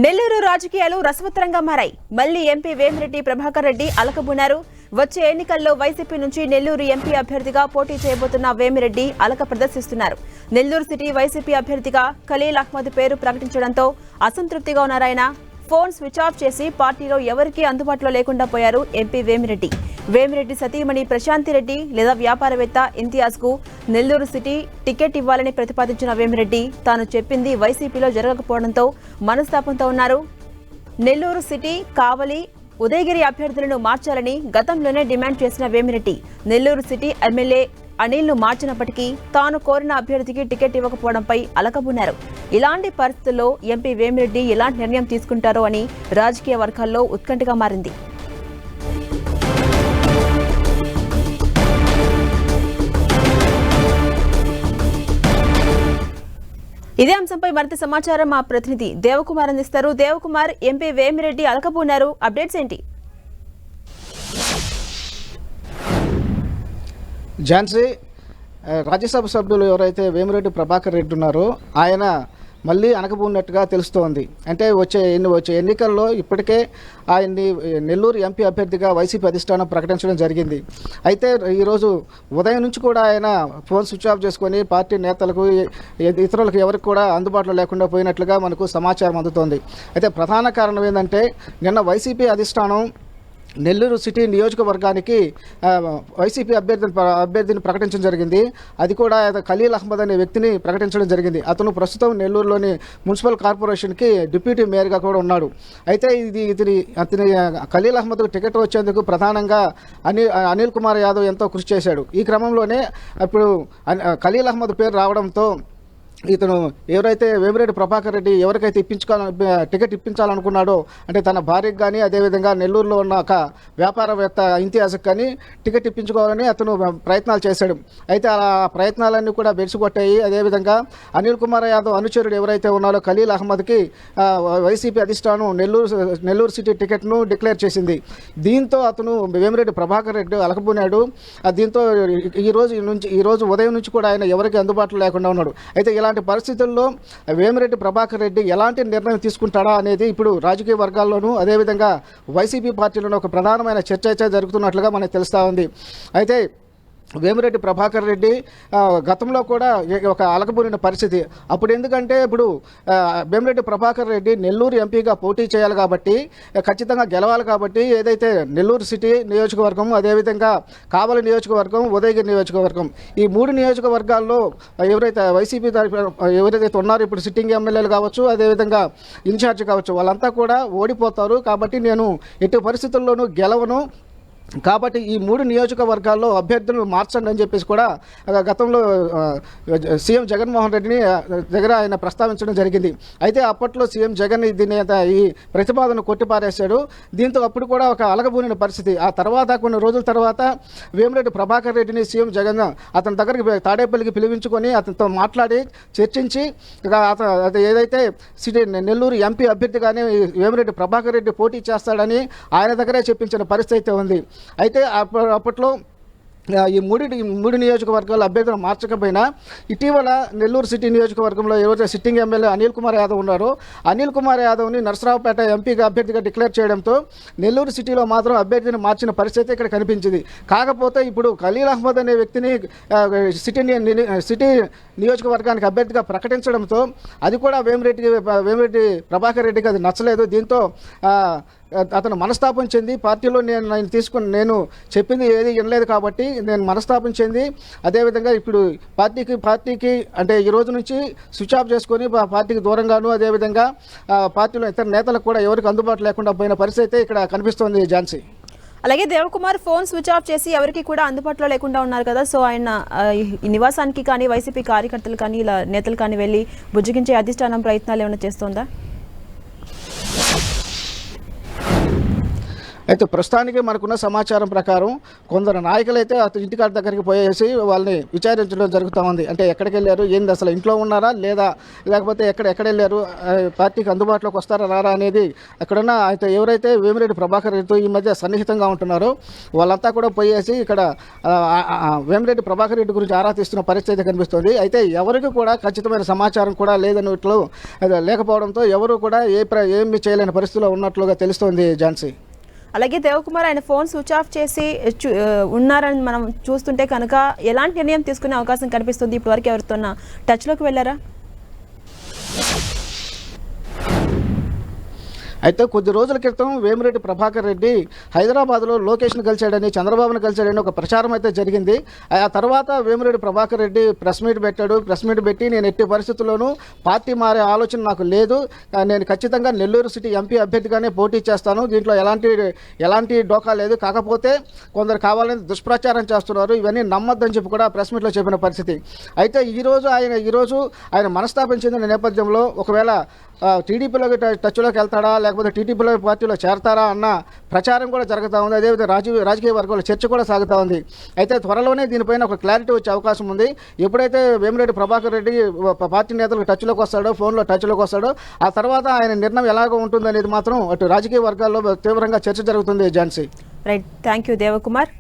నెల్లూరు రాజకీయాలు రసవత్తరంగా మారాయి. మళ్లీ ఎంపీ వేమిరెడ్డి ప్రభాకర్ రెడ్డి అలకబున్నారు. వచ్చే ఎన్నికల్లో వైసీపీ నుంచి నెల్లూరు ఎంపీ అభ్యర్థిగా పోటీ చేయబోతున్న వేమిరెడ్డి అలక ప్రదర్శిస్తున్నారు. నెల్లూరు సిటీ వైసీపీ అభ్యర్థిగా ఖలీల్ అహ్మద్ పేరు ప్రకటించడంతో అసంతృప్తిగా ఉన్నారాయన. ఫోన్ స్విచ్ ఆఫ్ చేసి పార్టీలో ఎవరికీ అందుబాటులో లేకుండా పోయారు ఎంపీ వేమిరెడ్డి. వేమిరెడ్డి సతీమణి ప్రశాంతి రెడ్డి లేదా వ్యాపారవేత్త ఇంతియాజ్ కు నెల్లూరు సిటీ టికెట్ ఇవ్వాలని ప్రతిపాదించిన వేమిరెడ్డి తాను చెప్పింది వైసీపీలో జరగకపోవడంతో మనస్తాపంతో ఉన్నారు. నెల్లూరు సిటీ కావలి ఉదయగిరి అభ్యర్థులను మార్చాలని గతంలోనే డిమాండ్ చేసిన వేమిరెడ్డి నెల్లూరు సిటీ ఎమ్మెల్యే అనిల్ ను మార్చినప్పటికీ తాను కోరిన అభ్యర్థికి టికెట్ ఇవ్వకపోవడంపై అలకబున్నారు. ఇలాంటి పరిస్థితుల్లో ఎంపీ వేమిరెడ్డి ఎలాంటి నిర్ణయం తీసుకుంటారో అని రాజకీయ వర్గాల్లో ఉత్కంఠగా మారింది. ఇదే అంశంపై మరింత సమాచారం మా ప్రతినిధి దేవకుమార్ అందిస్తారు. దేవకుమార్, ఎంపీ వేమిరెడ్డి అలకబున్నారు, అప్డేట్స్ ఏంటి? ఝాన్సీ, రాజ్యసభ సభ్యులు ఎవరైతే వేమిరెడ్డి ప్రభాకర్ రెడ్డి ఉన్నారో ఆయన మళ్ళీ అనకబూన్నట్టుగా తెలుస్తోంది. అంటే వచ్చే ఎన్నికల్లో ఇప్పటికే ఆయన్ని నెల్లూరు ఎంపీ అభ్యర్థిగా వైసీపీ అధిష్టానం ప్రకటించడం జరిగింది. అయితే ఈరోజు ఉదయం నుంచి కూడా ఆయన ఫోన్ స్విచ్ ఆఫ్ చేసుకొని పార్టీ నేతలకు ఇతరులకు ఎవరికి కూడా అందుబాటులో లేకుండా పోయినట్లుగా మనకు సమాచారం అందుతోంది. అయితే ప్రధాన కారణం ఏంటంటే నిన్న వైసీపీ అధిష్టానం నెల్లూరు సిటీ నియోజకవర్గానికి వైసీపీ అభ్యర్థిని ప్రకటించడం జరిగింది. అది కూడా ఖలీల్ అహ్మద్ అనే వ్యక్తిని ప్రకటించడం జరిగింది. అతను ప్రస్తుతం నెల్లూరులోని మున్సిపల్ కార్పొరేషన్కి డిప్యూటీ మేయర్గా కూడా ఉన్నాడు. అయితే అతని ఖలీల్ అహ్మద్కు టికెట్ వచ్చేందుకు ప్రధానంగా అనిల్ కుమార్ యాదవ్ ఎంతో కృషి చేశాడు. ఈ క్రమంలోనే ఇప్పుడు ఖలీల్ అహ్మద్ పేరు రావడంతో ఇతను ఎవరైతే వేమిరెడ్డి ప్రభాకర్ రెడ్డి ఎవరికైతే టికెట్ ఇప్పించాలనుకున్నాడో, అంటే తన భార్యకు కానీ అదేవిధంగా నెల్లూరులో ఉన్న ఒక వ్యాపారవేత్త ఇంతియాజ్కి కానీ టికెట్ ఇప్పించుకోవాలని అతను ప్రయత్నాలు చేశాడు. అయితే ఆ ప్రయత్నాలన్నీ కూడా బెడిసికొట్టాయి. అదేవిధంగా అనిల్ కుమార్ యాదవ్ అనుచరుడు ఎవరైతే ఉన్నారో ఖలీల్ అహ్మద్కి వైసీపీ అధిష్టానం నెల్లూరు సిటీ టికెట్ను డిక్లేర్ చేసింది. దీంతో అతను వేమిరెడ్డి ప్రభాకర్ రెడ్డి అలకబూనాడు. దీంతో ఈరోజు ఉదయం నుంచి కూడా ఆయన ఎవరికి అందుబాటులో లేకుండా ఉన్నాడు. అయితే ఇలాంటి పరిస్థితుల్లో వేమిరెడ్డి ప్రభాకర్ రెడ్డి ఎలాంటి నిర్ణయం తీసుకుంటాడా అనేది ఇప్పుడు రాజకీయ వర్గాల్లోనూ అదేవిధంగా వైసీపీ పార్టీలోనూ ఒక ప్రధానమైన చర్చ జరుగుతున్నట్లుగా మనకు తెలుస్తూ ఉంది. అయితే వేమిరెడ్డి ప్రభాకర్ రెడ్డి గతంలో కూడా ఒక అలకబూరిన పరిస్థితి. అప్పుడు ఎందుకంటే ఇప్పుడు వేమిరెడ్డి ప్రభాకర్ రెడ్డి నెల్లూరు ఎంపీగా పోటీ చేయాలి కాబట్టి, ఖచ్చితంగా గెలవాలి కాబట్టి, ఏదైతే నెల్లూరు సిటీ నియోజకవర్గం అదేవిధంగా కావలి నియోజకవర్గం ఉదయగిరి నియోజకవర్గం ఈ 3 నియోజకవర్గాల్లో ఎవరైతే వైసీపీ ఎవరైతే ఉన్నారో ఇప్పుడు సిట్టింగ్ ఎమ్మెల్యేలు కావచ్చు అదేవిధంగా ఇన్ఛార్జ్ కావచ్చు వాళ్ళంతా కూడా ఓడిపోతారు. కాబట్టి నేను ఎట్టి పరిస్థితుల్లోనూ గెలవను, కాబట్టి ఈ 3 నియోజకవర్గాల్లో అభ్యర్థులను మార్చండి అని చెప్పేసి కూడా గతంలో సీఎం జగన్మోహన్ రెడ్డిని దగ్గర ఆయన ప్రస్తావించడం జరిగింది. అయితే అప్పట్లో సీఎం జగన్ ఈ ప్రతిపాదన కొట్టిపారేశాడు. దీంతో అప్పుడు కూడా ఒక అలగబూనిన పరిస్థితి. ఆ తర్వాత కొన్ని రోజుల తర్వాత వేమిరెడ్డి ప్రభాకర్ రెడ్డిని సీఎం జగన్ అతని దగ్గరికి తాడేపల్లికి పిలిపించుకొని అతనితో మాట్లాడి చర్చించి ఏదైతే సిటీ నెల్లూరు ఎంపీ అభ్యర్థిగానే వేమిరెడ్డి ప్రభాకర్ రెడ్డి పోటీ చేస్తాడని ఆయన దగ్గరే చెప్పించిన పరిస్థితి ఉంది. అయితే అప్పట్లో ఈ 3 నియోజకవర్గాల అభ్యర్థులు మార్చకపోయినా ఇటీవల నెల్లూరు సిటీ నియోజకవర్గంలో ఎవరైతే సిట్టింగ్ ఎమ్మెల్యే అనిల్ కుమార్ యాదవ్ ఉన్నారో అనిల్ కుమార్ యాదవ్ని నరసరావుపేట ఎంపీగా అభ్యర్థిగా డిక్లేర్ చేయడంతో నెల్లూరు సిటీలో మాత్రం అభ్యర్థిని మార్చిన పరిస్థితి ఇక్కడ కనిపించింది. కాకపోతే ఇప్పుడు ఖలీల్ అహ్మద్ అనే వ్యక్తిని సిటీ నియోజకవర్గానికి అభ్యర్థిగా ప్రకటించడంతో అది కూడా వేమిరెడ్డి ప్రభాకర్ రెడ్డికి అది నచ్చలేదు. దీంతో అతను మనస్తాపం చెంది పార్టీలో నేను చెప్పింది ఏది వినలేదు కాబట్టి నేను మనస్తాపం చెంది అదేవిధంగా ఇప్పుడు పార్టీకి అంటే ఈ రోజు నుంచి స్విచ్ ఆఫ్ చేసుకొని పార్టీకి దూరంగాను అదేవిధంగా పార్టీలో ఇతర నేతలకు కూడా ఎవరికి అందుబాటులో లేకుండా పోయిన పరిస్థితి ఇక్కడ కనిపిస్తోంది. ఝాన్సీ, అలాగే దేవకుమార్ ఫోన్ స్విచ్ ఆఫ్ చేసి ఎవరికి కూడా అందుబాటులో లేకుండా ఉన్నారు కదా, సో ఆయన నివాసానికి కానీ వైసీపీ కార్యకర్తలు కానీ ఇలా నేతలు కానీ వెళ్ళి బుజ్జగించే అధిష్టానం ప్రయత్నాలు ఏమైనా చేస్తోందా? అయితే ప్రస్తుతానికి మనకున్న సమాచారం ప్రకారం కొందరు నాయకులు అయితే అతని ఇంటికాడ దగ్గరికి పోయేసి వాళ్ళని విచారించడం జరుగుతూ ఉంది. అంటే ఎక్కడికి వెళ్ళారు, ఏంది, అసలు ఇంట్లో ఉన్నారా లేదా, లేకపోతే ఎక్కడ వెళ్ళారు, పార్టీకి అందుబాటులోకి వస్తారా రారా అనేది అక్కడున్న అయితే ఎవరైతే వేమిరెడ్డి ప్రభాకర్ రెడ్డితో ఈ మధ్య సన్నిహితంగా ఉంటున్నారో వాళ్ళంతా కూడా పోయేసి ఇక్కడ వేమిరెడ్డి ప్రభాకర్ రెడ్డి గురించి ఆరా తీస్తున్న పరిస్థితి కనిపిస్తుంది. అయితే ఎవరికి కూడా ఖచ్చితమైన సమాచారం కూడా లేదన్నట్లు లేకపోవడంతో ఎవరు కూడా ఏమి చేయలేని పరిస్థితిలో ఉన్నట్లుగా తెలుస్తోంది ఝాన్సీ. అలాగే దేవకుమార్ ఆయన ఫోన్ స్విచ్ ఆఫ్ చేసి ఉన్నారని మనం చూస్తుంటే కనుక ఎలాంటి నిర్ణయం తీసుకునే అవకాశం కనిపిస్తుంది? ఇప్పటివరకు ఎవరితో టచ్లోకి వెళ్ళారా? అయితే కొద్ది రోజుల క్రితం వేమిరెడ్డి ప్రభాకర్ రెడ్డి హైదరాబాద్లో లోకేష్ను కలిశాడని, చంద్రబాబును కలిశాడని ఒక ప్రచారం అయితే జరిగింది. ఆ తర్వాత వేమిరెడ్డి ప్రభాకర్ రెడ్డి ప్రెస్ మీట్ పెట్టాడు. ప్రెస్ మీట్ పెట్టి నేను ఎట్టి పరిస్థితుల్లోనూ పార్టీ మారే ఆలోచన నాకు లేదు, నేను ఖచ్చితంగా నెల్లూరు సిటీ ఎంపీ అభ్యర్థిగానే పోటీ చేస్తాను, దీంట్లో ఎలాంటి డోకా లేదు, కాకపోతే కొందరు కావాలని దుష్ప్రచారం చేస్తున్నారు, ఇవన్నీ నమ్మొద్దని చెప్పి కూడా ప్రెస్ మీట్లో చెప్పిన పరిస్థితి. అయితే ఈరోజు ఆయన మనస్తాపం చెందిన నేపథ్యంలో ఒకవేళ టీడీపీలోకి టచ్లోకి వెళ్తాడా లేకపోతే టీడీపీలో పార్టీలో చేరతారా అన్న ప్రచారం కూడా జరుగుతూ ఉంది. అదేవిధంగా రాజకీయ వర్గాల చర్చ కూడా సాగుతూ ఉంది. అయితే త్వరలోనే దీనిపైన ఒక క్లారిటీ వచ్చే అవకాశం ఉంది. ఎప్పుడైతే వేమిరెడ్డి ప్రభాకర్ రెడ్డి పార్టీ నేతలకు టచ్లోకి వస్తాడో, ఫోన్లో టచ్లోకి వస్తాడో, ఆ తర్వాత ఆయన నిర్ణయం ఎలాగో ఉంటుందనేది మాత్రం అటు రాజకీయ వర్గాల్లో తీవ్రంగా చర్చ జరుగుతుంది. Jhansi. Right, thank you Devakumar.